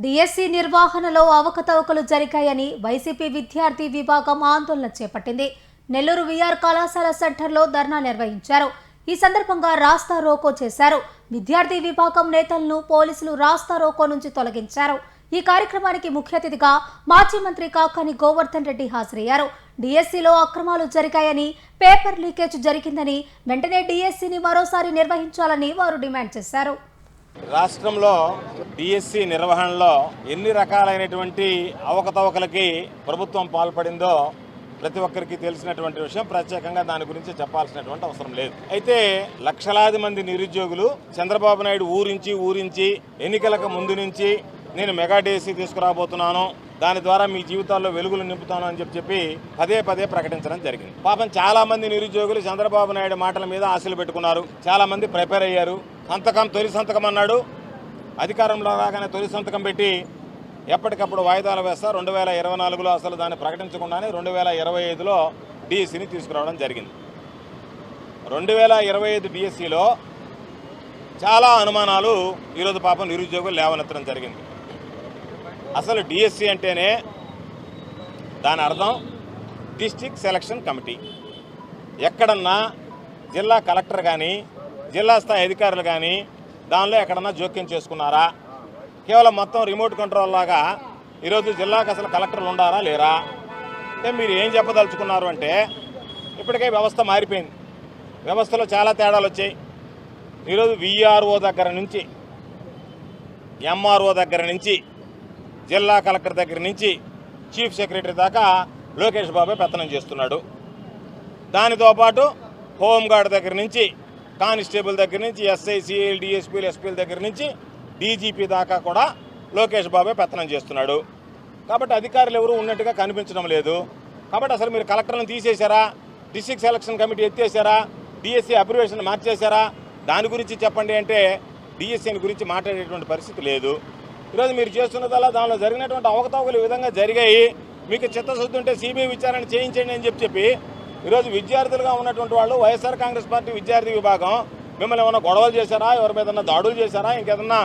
DSC నిర్వహణలో అవకతవకలు జరిగాయని వైసీపీ విద్యార్థి విభాగం ఆందోళన చేపట్టింది. నెల్లూరు విఆర్ కళాశాల సెంటర్లో ధర్నా నిర్వహించారు. ఈ సందర్భంగా రాస్తా రోకో చేశారు. విద్యార్థి విభాగం నేతలను పోలీసులు రాస్తా రోకో నుంచి తొలగించారు. ఈ కార్యక్రమానికి ముఖ్య అతిథిగా మాజీ మంత్రి కాకాని గోవర్ధన్ రెడ్డి హాజరయ్యారు. డిఎస్సిలో అక్రమాలు జరిగాయని, పేపర్ లీకేజ్ జరిగిందని, వెంటనే డిఎస్సిని మరోసారి నిర్వహించాలని వారు డిమాండ్ చేశారు. రాష్ట్రంలో డిఎస్సి నిర్వహణలో ఎన్ని రకాలైనటువంటి అవకతవకలకి ప్రభుత్వం పాల్పడిందో ప్రతి ఒక్కరికి తెలిసినటువంటి విషయం. ప్రత్యేకంగా దాని గురించి చెప్పాల్సినటువంటి అవసరం లేదు. అయితే లక్షలాది మంది నిరుద్యోగులు చంద్రబాబు నాయుడు ఊరించి ఎన్నికలకు ముందు నుంచి నేను మెగా డిఎస్సి తీసుకురాబోతున్నాను, దాని ద్వారా మీ జీవితాల్లో వెలుగులు నింపుతాను అని చెప్పి పదే ప్రకటించడం జరిగింది. పాపం చాలా మంది నిరుద్యోగులు చంద్రబాబు నాయుడు మాటల మీద ఆశలు పెట్టుకున్నారు. చాలా మంది ప్రిపేర్ అయ్యారు. తొలి సంతకం అన్నాడు, అధికారంలో రాగానే తొలి సంతకం పెట్టి ఎప్పటికప్పుడు వాయిదాలు వేస్తా 2024లో అసలు దాన్ని ప్రకటించకుండానే 2025లో డిఎస్సిని తీసుకురావడం జరిగింది. 2025 డిఎస్సిలో చాలా అనుమానాలు ఈరోజు పాపం నిరుద్యోగులు లేవనెత్తడం జరిగింది. అసలు డిఎస్సి అంటేనే దాని అర్థం డిస్ట్రిక్ట్ సెలక్షన్ కమిటీ. ఎక్కడన్నా జిల్లా కలెక్టర్ కానీ జిల్లా స్థాయి అధికారులు కానీ దానిలో ఎక్కడన్నా జోక్యం చేసుకున్నారా? కేవలం మొత్తం రిమోట్ కంట్రోల్ లాగా ఈరోజు జిల్లాకు అసలు కలెక్టర్లు ఉండారా లేరా? అంటే మీరు ఏం చెప్పదలుచుకున్నారు అంటే ఇప్పటికే వ్యవస్థ మారిపోయింది. వ్యవస్థలో చాలా తేడాలు వచ్చాయి. ఈరోజు విఆర్ఓ దగ్గర నుంచి, ఎంఆర్ఓ దగ్గర నుంచి, జిల్లా కలెక్టర్ దగ్గర నుంచి చీఫ్ సెక్రటరీ దాకా లోకేష్ బాబే పెత్తనం చేస్తున్నాడు. దానితో పాటు హోంగార్డ్ దగ్గర నుంచి, కానిస్టేబుల్ దగ్గర నుంచి, ఎస్ఐ, సిఐలు, డిఎస్పీలు, ఎస్పీల దగ్గర నుంచి డీజీపీ దాకా కూడా లోకేష్ బాబే పెత్తనం చేస్తున్నాడు. కాబట్టి అధికారులు ఎవరు ఉన్నట్టుగా కనిపించడం లేదు. కాబట్టి అసలు మీరు కలెక్టర్లను తీసేశారా? డిస్ట్రిక్ట్ సెలక్షన్ కమిటీ ఎత్తేసారా? డిఎస్సి అబ్రివేషన్ మార్చేశారా? దాని గురించి చెప్పండి అంటే డిఎస్సిని గురించి మాట్లాడేటువంటి పరిస్థితి లేదు. ఈరోజు మీరు చేస్తున్నదల్లా దానిలో జరిగినటువంటి అవకతవకలు ఈ విధంగా జరిగాయి, మీకు చిత్తశుద్ధి ఉంటే సిబిఐ విచారణ చేయించండి అని చెప్పి ఈరోజు విద్యార్థులుగా ఉన్నటువంటి వాళ్ళు వైఎస్ఆర్ కాంగ్రెస్ పార్టీ విద్యార్థి విభాగం మిమ్మల్ని ఏమైనా గొడవలు చేశారా? ఎవరి మీద దాడులు చేశారా? ఇంకేదన్నా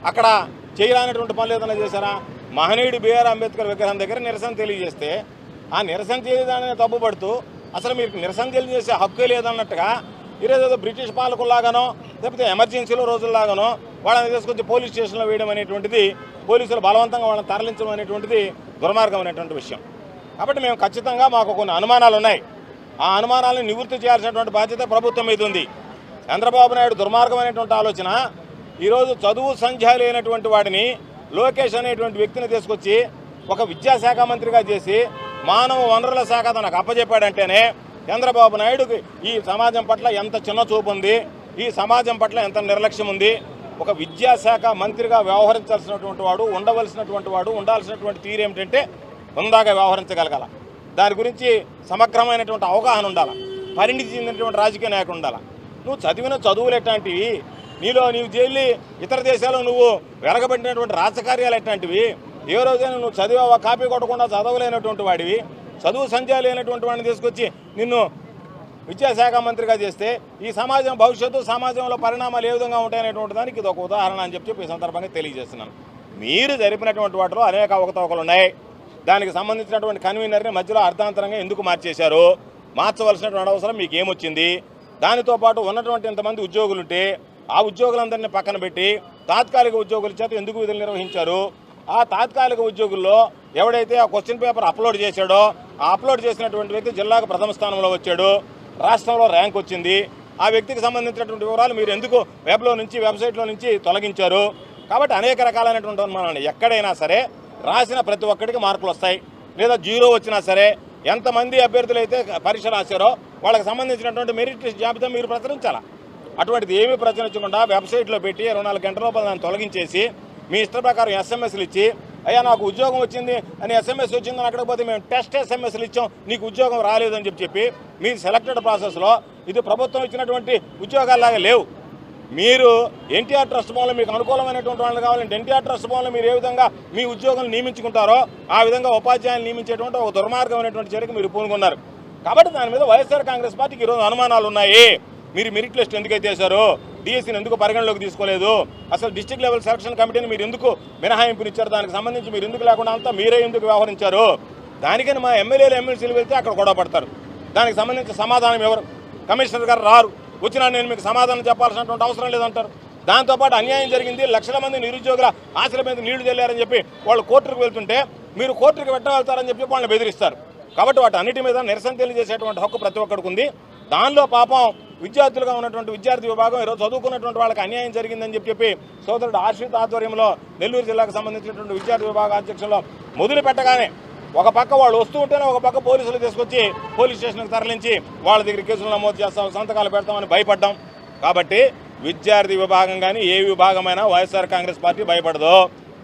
అక్కడ చేయరానటువంటి పనులు ఏదైనా చేశారా? మహనీయుడు బిఆర్ అంబేద్కర్ విగ్రహం దగ్గర నిరసన తెలియజేస్తే ఆ నిరసన తెలియదాన్ని తప్పుపడుతూ అసలు మీకు నిరసన తెలియజేసే హక్కు లేదన్నట్టుగా ఈరోజు ఏదో బ్రిటిష్ పాలకుల్లాగానో లేకపోతే ఎమర్జెన్సీలో రోజుల్లాగానో వాళ్ళని తీసుకొచ్చి పోలీస్ స్టేషన్లో వేయడం అనేటువంటిది, పోలీసులు బలవంతంగా వాళ్ళని తరలించడం అనేటువంటిది దుర్మార్గం అనేటువంటి విషయం. కాబట్టి మేము ఖచ్చితంగా మాకు కొన్ని అనుమానాలు ఉన్నాయి. ఆ అనుమానాలను నివృత్తి చేయాల్సినటువంటి బాధ్యత ప్రభుత్వం మీద ఉంది. చంద్రబాబు నాయుడు దుర్మార్గమైనటువంటి ఆలోచన, ఈరోజు చదువు సంధ్య లేనటువంటి వాడిని లోకేష్ అనేటువంటి వ్యక్తిని తీసుకొచ్చి ఒక విద్యాశాఖ మంత్రిగా చేసి మానవ వనరుల శాఖ తనకు అప్పచెప్పాడంటేనే చంద్రబాబు నాయుడుకి ఈ సమాజం పట్ల ఎంత చిన్న చూపు ఉంది, ఈ సమాజం పట్ల ఎంత నిర్లక్ష్యం ఉంది. ఒక విద్యాశాఖ మంత్రిగా వ్యవహరించాల్సినటువంటి వాడు, ఉండవలసినటువంటి వాడు, ఉండాల్సినటువంటి తీరు ఏమిటంటే హుందాగా వ్యవహరించగలగాల, దాని గురించి సమగ్రమైనటువంటి అవగాహన ఉండాలి, పరిణితి చెందినటువంటి రాజకీయ నాయకుడు ఉండాలి. నువ్వు చదివిన చదువులు ఎట్లాంటివి, నీవు జైలు ఇతర దేశాల్లో నువ్వు వెలగబెట్టినటువంటి రాజకార్యాలు ఎట్లాంటివి, ఏ రోజైనా నువ్వు చదివావా? కాపీ కొట్టకుండా చదవలేనటువంటి వాడివి, చదువు సంధ్య లేనటువంటి వాడిని తీసుకొచ్చి నిన్ను విద్యాశాఖ మంత్రిగా చేస్తే ఈ సమాజం భవిష్యత్తు, సమాజంలో పరిణామాలు ఏ విధంగా ఉంటాయనేటువంటి దానికి ఇది ఒక ఉదాహరణ అని చెప్పి ఈ సందర్భంగా తెలియజేస్తున్నాను. మీరు జరిపినటువంటి వాటిలో అనేక అవకతవకలు ఉన్నాయి. దానికి సంబంధించినటువంటి కన్వీనర్ని మధ్యలో అర్ధాంతరంగా ఎందుకు మార్చేశారు? మార్చవలసినటువంటి అవసరం మీకు ఏమొచ్చింది? దానితో పాటు ఉన్నటువంటి ఇంతమంది ఉద్యోగులుంటే ఆ ఉద్యోగులందరినీ పక్కన పెట్టి తాత్కాలిక ఉద్యోగుల చేత ఎందుకు విధులు నిర్వహించారు? ఆ తాత్కాలిక ఉద్యోగుల్లో ఎవడైతే ఆ క్వశ్చన్ పేపర్ అప్లోడ్ చేశాడో ఆ అప్లోడ్ చేసినటువంటి వ్యక్తి జిల్లాకు ప్రథమ స్థానంలో వచ్చాడు, రాష్ట్రంలో ర్యాంక్ వచ్చింది. ఆ వ్యక్తికి సంబంధించినటువంటి వివరాలు మీరు ఎందుకు వెబ్సైట్లో నుంచి తొలగించారు? కాబట్టి అనేక రకాలైనటువంటి అనుమానాలు. ఎక్కడైనా సరే రాసిన ప్రతి ఒక్కడికి మార్కులు వస్తాయి, లేదా 0 వచ్చినా సరే ఎంతమంది అభ్యర్థులు అయితే పరీక్ష రాశారో వాళ్ళకి సంబంధించినటువంటి మెరిట్ లిస్ట్ జాబితా మీరు ప్రచురించాలా. అటువంటిది ఏమీ ప్రచురించకుండా వెబ్సైట్లో పెట్టి 24 గంటల లోపల దాన్ని తొలగించేసి మీ ఇష్ట ప్రకారం ఎస్ఎంఎస్లు ఇచ్చి, అయ్యా నాకు ఉద్యోగం వచ్చింది అని ఎస్ఎంఎస్ వచ్చిందని అక్కడికి పోతే మేము టెస్ట్ ఎస్ఎంఎస్లు ఇచ్చాం, నీకు ఉద్యోగం రాలేదని చెప్పి మీ సెలెక్టెడ్ ప్రాసెస్లో ఇది ప్రభుత్వం ఇచ్చినటువంటి ఉద్యోగాల్లాగా లేవు. మీరు ఎన్టీఆర్ ట్రస్ట్ భవన్లో మీకు అనుకూలమైనటువంటి వాళ్ళు కావాలంటే ఎన్టీఆర్ ట్రస్ట్ భవన్లో మీరు ఏ విధంగా మీ ఉద్యోగులను నియమించుకుంటారో ఆ విధంగా ఉపాధ్యాయులు నియమించేటువంటి ఒక దుర్మార్గమైనటువంటి చర్యకు మీరు పూనుకున్నారు. కాబట్టి దాని మీద వైఎస్ఆర్ కాంగ్రెస్ పార్టీకి ఈరోజు అనుమానాలు ఉన్నాయి. మీరు మెరిట్ లిస్ట్ ఎందుకైతే చేశారు? డిఎస్సీని ఎందుకు పరిగణలోకి తీసుకోలేదు, అసలు డిస్ట్రిక్ట్ లెవెల్ సెలక్షన్ కమిటీని మీరు ఎందుకు మినహాయింపునిచ్చారు, దానికి సంబంధించి మీరు ఎందుకు లేకుండా అంతా మీరే ఎందుకు వ్యవహరించారు, దానికని మా ఎమ్మెల్యేలు ఎమ్మెల్సీలు వెళ్తే అక్కడ గొడవ పడతారు. దానికి సంబంధించి సమాధానం ఎవరు? కమిషనర్ గారు రారు, వచ్చినా నేను మీకు సమాధానం చెప్పాల్సినటువంటి అవసరం లేదంటారు. దాంతోపాటు అన్యాయం జరిగింది, లక్షల మంది నిరుద్యోగుల ఆశల మీద నీళ్లు చల్లారని చెప్పి వాళ్ళు కోర్టుకు వెళ్తుంటే మీరు కోర్టుకు వెళ్తారని చెప్పి వాళ్ళని బెదిరిస్తారు. కాబట్టి వాటి అన్నిటి మీద నిరసన తెలియజేసేటువంటి హక్కు ప్రతి ఒక్కరికి ఉంది. దానిలో పాపం విద్యార్థులుగా ఉన్నటువంటి విద్యార్థి విభాగం ఈరోజు చదువుకున్నటువంటి వాళ్ళకి అన్యాయం జరిగిందని చెప్పి సోదరుడు ఆశ్రిత ఆధ్వర్యంలో నెల్లూరు జిల్లాకు సంబంధించినటువంటి విద్యార్థి విభాగ అధ్యక్షుల్లో మొదలు పెట్టగానే ఒక పక్క వాళ్ళు వస్తూ ఉంటేనే ఒక పక్క పోలీసులు తీసుకొచ్చి పోలీస్ స్టేషన్కి తరలించి వాళ్ళ దగ్గర కేసులు నమోదు చేస్తాం, సంతకాలు పెడతామని భయపడ్డాం. కాబట్టి విద్యార్థి విభాగం కానీ ఏ విభాగమైనా వైఎస్ఆర్ కాంగ్రెస్ పార్టీ భయపడదు.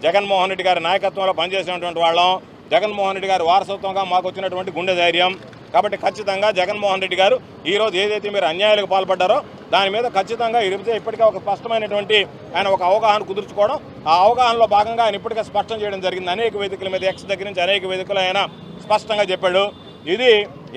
జగన్మోహన్ రెడ్డి గారి నాయకత్వంలో పనిచేసినటువంటి వాళ్ళం, జగన్మోహన్ రెడ్డి గారి వారసత్వంగా మాకు వచ్చినటువంటి గుండె ధైర్యం. కాబట్టి ఖచ్చితంగా జగన్మోహన్ రెడ్డి గారు ఈరోజు ఏదైతే మీరు అన్యాయాలకు పాల్పడ్డారో దాని మీద ఖచ్చితంగా ఇప్పటికే ఒక స్పష్టమైనటువంటి ఆయన ఒక అవగాహన కుదుర్చుకోవడం, ఆ అవగాహనలో భాగంగా ఆయన ఇప్పటికే స్పష్టం చేయడం జరిగింది. అనేక వేదికల మీద ఎక్స్ దగ్గర నుంచి అనేక వేదికలు ఆయన స్పష్టంగా చెప్పాడు. ఇది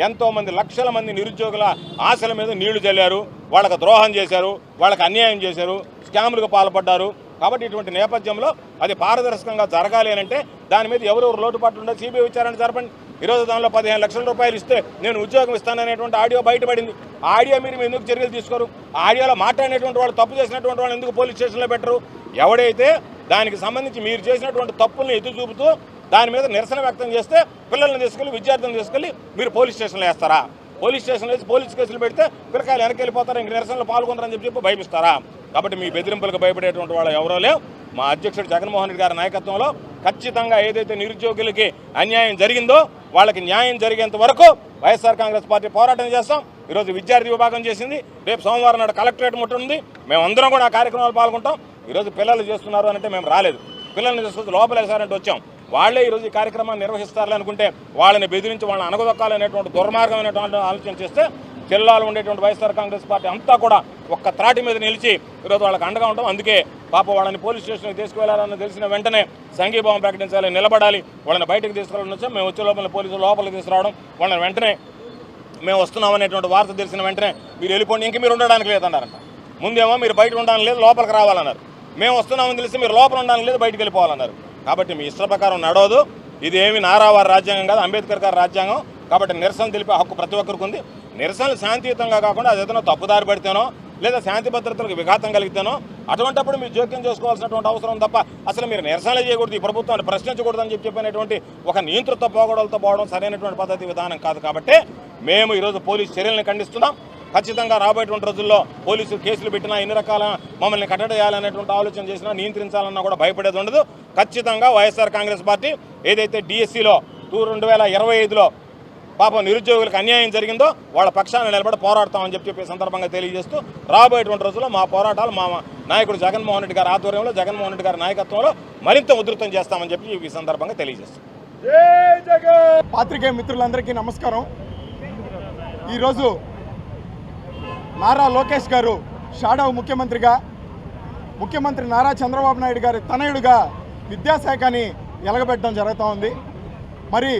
ఎంతోమంది లక్షల మంది నిరుద్యోగుల ఆశల మీద నీళ్లు చల్లారు, వాళ్ళకు ద్రోహం చేశారు, వాళ్ళకి అన్యాయం చేశారు, స్కాములకు పాల్పడ్డారు. కాబట్టి ఇటువంటి నేపథ్యంలో అది పారదర్శకంగా జరగాలి అంటే దాని మీద ఎవరెవరు లోటుపాట్లు ఉండే సిబిఐ విచారణ జరపండి. ఈరోజు దానిలో 15 లక్షల రూపాయలు ఇస్తే నేను ఉద్యోగం ఇస్తాననేటువంటి ఆడియో బయటపడింది. ఆ ఆడియో మీరు ఎందుకు చర్యలు తీసుకోరు? ఆ ఆడియోలో మాట్లాడినటువంటి వాళ్ళు, తప్పు చేసినటువంటి వాళ్ళు ఎందుకు పోలీస్ స్టేషన్లో పెట్టరు? ఎవడైతే దానికి సంబంధించి మీరు చేసినటువంటి తప్పుల్ని ఎత్తి చూపుతూ దాని మీద నిరసన వ్యక్తం చేస్తే పిల్లల్ని తీసుకెళ్ళి విద్యార్థులను తీసుకెళ్ళి మీరు పోలీస్ స్టేషన్లో వేస్తారా? పోలీస్ స్టేషన్లో వేసి పోలీస్ కేసులు పెడితే పిల్లకాయలు వెనక్కి వెళ్ళిపోతారా, ఇంక నిరసనలో పాల్గొంటారని చెప్పి భయపిస్తారా? కాబట్టి మీ బెదిరింపులకు భయపడేటువంటి వాళ్ళు ఎవరో లేవు. మా అధ్యక్షుడు జగన్మోహన్ రెడ్డి గారి నాయకత్వంలో ఖచ్చితంగా ఏదైతే నిరుద్యోగులకి అన్యాయం జరిగిందో వాళ్ళకి న్యాయం జరిగేంత వరకు వైఎస్ఆర్ కాంగ్రెస్ పార్టీ పోరాటం చేస్తాం. ఈరోజు విద్యార్థి విభాగం చేసింది, రేపు సోమవారం నాడు కలెక్టరేట్ ముట్టనుంది, మేమందరం కూడా ఆ కార్యక్రమాలు పాల్గొంటాం. ఈరోజు పిల్లలు చేస్తున్నారు అంటే మేము రాలేదు, పిల్లల్ని తీసుకొచ్చి లోపలేసారంటే వచ్చాం. వాళ్ళే ఈరోజు ఈ కార్యక్రమాన్ని నిర్వహిస్తారని అనుకుంటే వాళ్ళని బెదిరించి వాళ్ళని అనగదొక్కాలనేటువంటి దుర్మార్గమైనటువంటి ఆలోచన చేస్తే జిల్లాలో ఉండేటువంటి వైఎస్ఆర్ కాంగ్రెస్ పార్టీ అంతా కూడా ఒక్క త్రాటి మీద నిలిచి ఈరోజు వాళ్ళకి అండగా ఉంటాం. అందుకే పాప వాళ్ళని పోలీస్ స్టేషన్కి తీసుకువెళ్లాలని తెలిసిన వెంటనే సంఘీభావం ప్రకటించాలి, నిలబడాలి, వాళ్ళని బయటకు తీసుకురావడం వచ్చాం. మేము వచ్చే లోపల పోలీసులు లోపలికి తీసుకురావడం, వాళ్ళని వెంటనే మేము వస్తున్నాం అనేటువంటి వార్త తెలిసిన వెంటనే మీరు వెళ్ళిపోండి, ఇంక మీరు ఉండడానికి లేదన్నారంట. ముందేమో మీరు బయట ఉండడానికి లేదు, లోపలికి రావాలన్నారు. మేము వస్తున్నామని తెలిసి మీరు లోపల ఉండడానికి లేదు, బయటకు వెళ్ళిపోవాలన్నారు. కాబట్టి మీ ఇష్ట ప్రకారం నడవదు. ఇదేమి నారావారి రాజ్యాంగం కాదు, అంబేద్కర్ గారి రాజ్యాంగం. కాబట్టి నిరసన తెలిపే హక్కు ప్రతి ఒక్కరికి ఉంది. నిరసనలు శాంతియుతంగా కాకుండా అది ఏదైనా తప్పుదారి పడితేనో లేదా శాంతి భద్రతలకు విఘాతం కలిగితేనో అటువంటిప్పుడు మీరు జోక్యం చేసుకోవాల్సినటువంటి అవసరం తప్ప అసలు మీరు నిరసనలు చేయకూడదు, ఈ ప్రభుత్వాన్ని ప్రశ్నించకూడదని చెప్పినటువంటి ఒక నియంతృత్వ పోగొడలతో పోవడం సరైనటువంటి పద్ధతి విధానం కాదు. కాబట్టి మేము ఈరోజు పోలీసు చర్యలను ఖండిస్తున్నాం. ఖచ్చితంగా రాబోయేటువంటి రోజుల్లో పోలీసులు కేసులు పెట్టినా ఎన్ని రకాల మమ్మల్ని కట్టడేయాలనేటువంటి ఆలోచన చేసినా నియంత్రించాలన్నా కూడా భయపడేది ఉండదు. ఖచ్చితంగా వైఎస్ఆర్ కాంగ్రెస్ పార్టీ ఏదైతే డిఎస్సీలో 2025లో పాపం నిరుద్యోగులకు అన్యాయం జరిగిందో వాళ్ళ పక్షాన్ని నిలబడి పోరాడతామని చెప్పి సందర్భంగా తెలియజేస్తూ రాబోయేటువంటి రోజుల్లో మా పోరాటాలు మా నాయకుడు జగన్మోహన్ రెడ్డి గారి ఆధ్వర్యంలో, జగన్మోహన్ రెడ్డి గారి నాయకత్వంలో మరింత ఉధృతం చేస్తామని చెప్పి ఈ సందర్భంగా తెలియజేస్తాం. పాత్రికేయ మిత్రులందరికీ నమస్కారం. ఈరోజు నారా లోకేష్ గారు షాడో ముఖ్యమంత్రిగా, ముఖ్యమంత్రి నారా చంద్రబాబు నాయుడు గారి తనయుడుగా విద్యాశాఖని ఎలగబెట్టడం జరుగుతూ ఉంది. మరి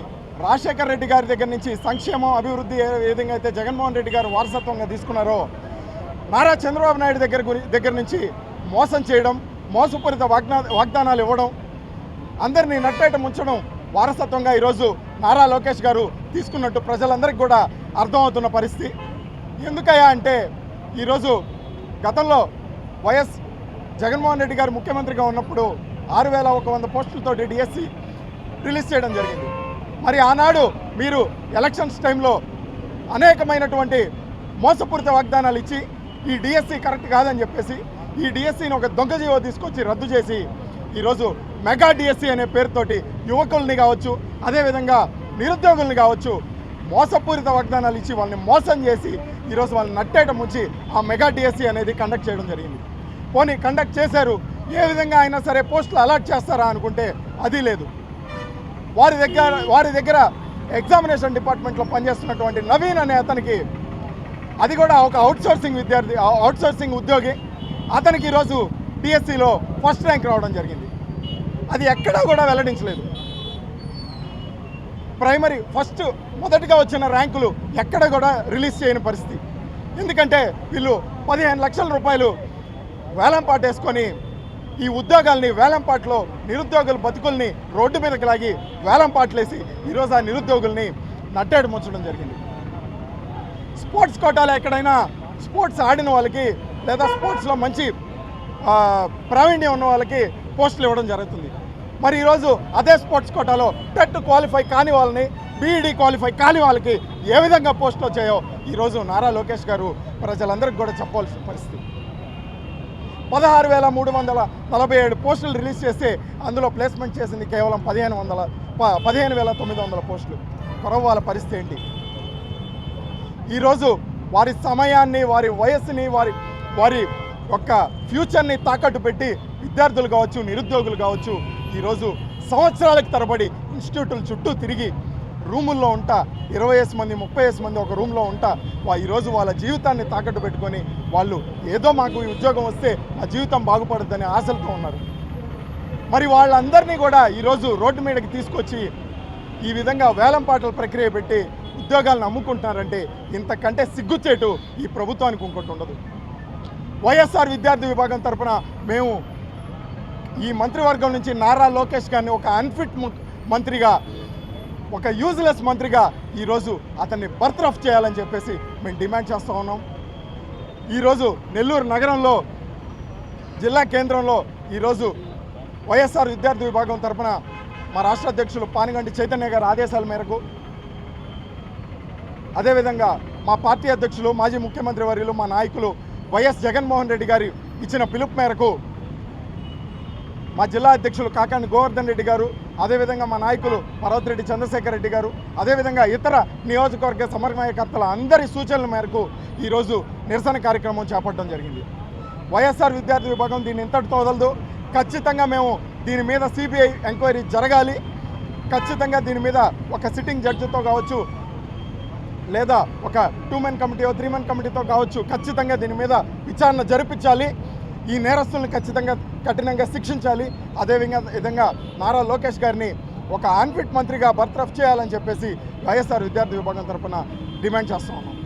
రాజశేఖర రెడ్డి గారి దగ్గర నుంచి సంక్షేమం, అభివృద్ధి ఏ విధంగా అయితే జగన్మోహన్ రెడ్డి గారు వారసత్వంగా తీసుకున్నారో, నారా చంద్రబాబు నాయుడు దగ్గర నుంచి మోసం చేయడం, మోసపూరిత వాగ్దానాలు ఇవ్వడం, అందరినీ నట్టేట ముంచడం వారసత్వంగా ఈరోజు నారా లోకేష్ గారు తీసుకున్నట్టు ప్రజలందరికీ కూడా అర్థమవుతున్న పరిస్థితి. ఎందుకయ్యా అంటే ఈరోజు గతంలో వైఎస్ జగన్మోహన్ రెడ్డి గారు ముఖ్యమంత్రిగా ఉన్నప్పుడు 6100 పోస్టులతో డిఎస్సి రిలీజ్ చేయడం జరిగింది. మరి ఆనాడు మీరు ఎలక్షన్స్ టైంలో అనేకమైనటువంటి మోసపూరిత వాగ్దానాలు ఇచ్చి ఈ డిఎస్సి కరెక్ట్ కాదని చెప్పేసి ఈ డిఎస్సిని ఒక దొంగ జీవో తీసుకొచ్చి రద్దు చేసి ఈరోజు మెగా డిఎస్సి అనే పేరుతోటి యువకుల్ని కావచ్చు, అదేవిధంగా నిరుద్యోగుల్ని కావచ్చు మోసపూరిత వాగ్దానాలు ఇచ్చి వాళ్ళని మోసం చేసి ఈరోజు వాళ్ళని నట్టేట ముంచి ఆ మెగా డిఎస్సి అనేది కండక్ట్ చేయడం జరిగింది. పోనీ కండక్ట్ చేశారు, ఏ విధంగా అయినా సరే పోస్టులు అలాట్ చేస్తారా అనుకుంటే అది లేదు. వారి దగ్గర ఎగ్జామినేషన్ డిపార్ట్మెంట్లో పనిచేస్తున్నటువంటి నవీన్ అనే అతనికి, అది కూడా ఒక అవుట్సోర్సింగ్ ఉద్యోగి, అతనికి ఈరోజు డిఎస్సిలో ఫస్ట్ ర్యాంక్ రావడం జరిగింది. అది ఎక్కడా కూడా వెల్లడించలేదు. ప్రైమరీ మొదటిగా వచ్చిన ర్యాంకులు ఎక్కడ కూడా రిలీజ్ చేయని పరిస్థితి. ఎందుకంటే వీళ్ళు 15 లక్షల రూపాయలు వేలంపాట వేసుకొని ఈ ఉద్యోగాల్ని వేలంపాట్లో నిరుద్యోగుల బతుకుల్ని రోడ్డు మీదకి లాగి వేలంపాట్లేసి ఈరోజు ఆ నిరుద్యోగుల్ని నట్టేడు ముంచడం జరిగింది. స్పోర్ట్స్ కోటాలో ఎక్కడైనా స్పోర్ట్స్ ఆడిన వాళ్ళకి లేదా స్పోర్ట్స్లో మంచి ప్రావీణ్యం ఉన్న వాళ్ళకి పోస్టులు ఇవ్వడం జరుగుతుంది. మరి ఈరోజు అదే స్పోర్ట్స్ కోటాలో టెట్ క్వాలిఫై కాని వాళ్ళని, బీఈడీ క్వాలిఫై కాని వాళ్ళకి ఏ విధంగా పోస్టులు వచ్చాయో ఈరోజు నారా లోకేష్ గారు ప్రజలందరికీ కూడా చెప్పాల్సిన పరిస్థితి. 16,347 పోస్టులు రిలీజ్ చేస్తే అందులో ప్లేస్మెంట్ చేసింది కేవలం 15,900 పోస్టులు. కొరవాళ్ళ పరిస్థితి ఏంటి? ఈరోజు వారి సమయాన్ని, వారి వయస్సుని, వారి యొక్క ఫ్యూచర్ని తాకట్టు పెట్టి విద్యార్థులు కావచ్చు, నిరుద్యోగులు కావచ్చు, ఈరోజు సంవత్సరాలకు తరబడి ఇన్స్టిట్యూట్ల చుట్టూ తిరిగి రూముల్లో ఉంటా 20 మంది 30 మంది ఒక రూమ్లో ఉంటా ఈరోజు వాళ్ళ జీవితాన్ని తాకట్టు పెట్టుకొని వాళ్ళు ఏదో మాకు ఈ ఉద్యోగం వస్తే మా జీవితం బాగుపడుతుందనే ఆశలతో ఉన్నారు. మరి వాళ్ళందరినీ కూడా ఈరోజు రోడ్డు మీదకి తీసుకొచ్చి ఈ విధంగా వేలంపాటల ప్రక్రియ పెట్టి ఉద్యోగాలను అమ్ముకుంటున్నారంటే ఇంతకంటే సిగ్గుచేటు ఈ ప్రభుత్వానికి ఇంకోటి ఉండదు. వైఎస్ఆర్ విద్యార్థి విభాగం తరఫున మేము ఈ మంత్రివర్గం నుంచి నారా లోకేష్ గారిని ఒక అన్ఫిట్ మంత్రిగా, ఒక యూజ్లెస్ మంత్రిగా ఈరోజు అతన్ని బర్తరఫ్ చేయాలని చెప్పేసి మేము డిమాండ్ చేస్తూ ఉన్నాం. ఈరోజు నెల్లూరు నగరంలో జిల్లా కేంద్రంలో ఈరోజు వైఎస్ఆర్ విద్యార్థి విభాగం తరఫున మా రాష్ట్ర అధ్యక్షులు పానిగంటి చైతన్య గారి ఆదేశాల మేరకు, అదేవిధంగా మా పార్టీ అధ్యక్షులు మాజీ ముఖ్యమంత్రి వర్యులు మా నాయకులు వైఎస్ జగన్మోహన్ రెడ్డి గారు ఇచ్చిన పిలుపు మేరకు మా జిల్లా అధ్యక్షులు కాకాని గోవర్ధన్ రెడ్డి గారు, అదేవిధంగా మా నాయకులు పర్వతిరెడ్డి చంద్రశేఖర్ రెడ్డి గారు, అదేవిధంగా ఇతర నియోజకవర్గ సమన్వయకర్తల అందరి సూచనల మేరకు ఈరోజు నిరసన కార్యక్రమం చేపట్టడం జరిగింది. వైఎస్ఆర్ విద్యార్థి విభాగం దీన్ని ఇంతటితో వదలదు. ఖచ్చితంగా మేము దీని మీద సిబిఐ ఎంక్వైరీ జరగాలి. ఖచ్చితంగా దీని మీద ఒక సిట్టింగ్ జడ్జితో కావచ్చు, లేదా ఒక 2 మెన్ కమిటీ 3 మెన్ కమిటీతో కావచ్చు, ఖచ్చితంగా దీని మీద విచారణ జరిపించాలి. ఈ నేరస్తులను ఖచ్చితంగా కఠినంగా శిక్షించాలి. విధంగా నారా లోకేష్ గారిని ఒక అన్ఫిట్ మంత్రిగా బర్తరఫ్ చేయాలని చెప్పేసి వైఎస్ఆర్ విద్యార్థి విభాగం తరఫున డిమాండ్ చేస్తూ ఉన్నాం.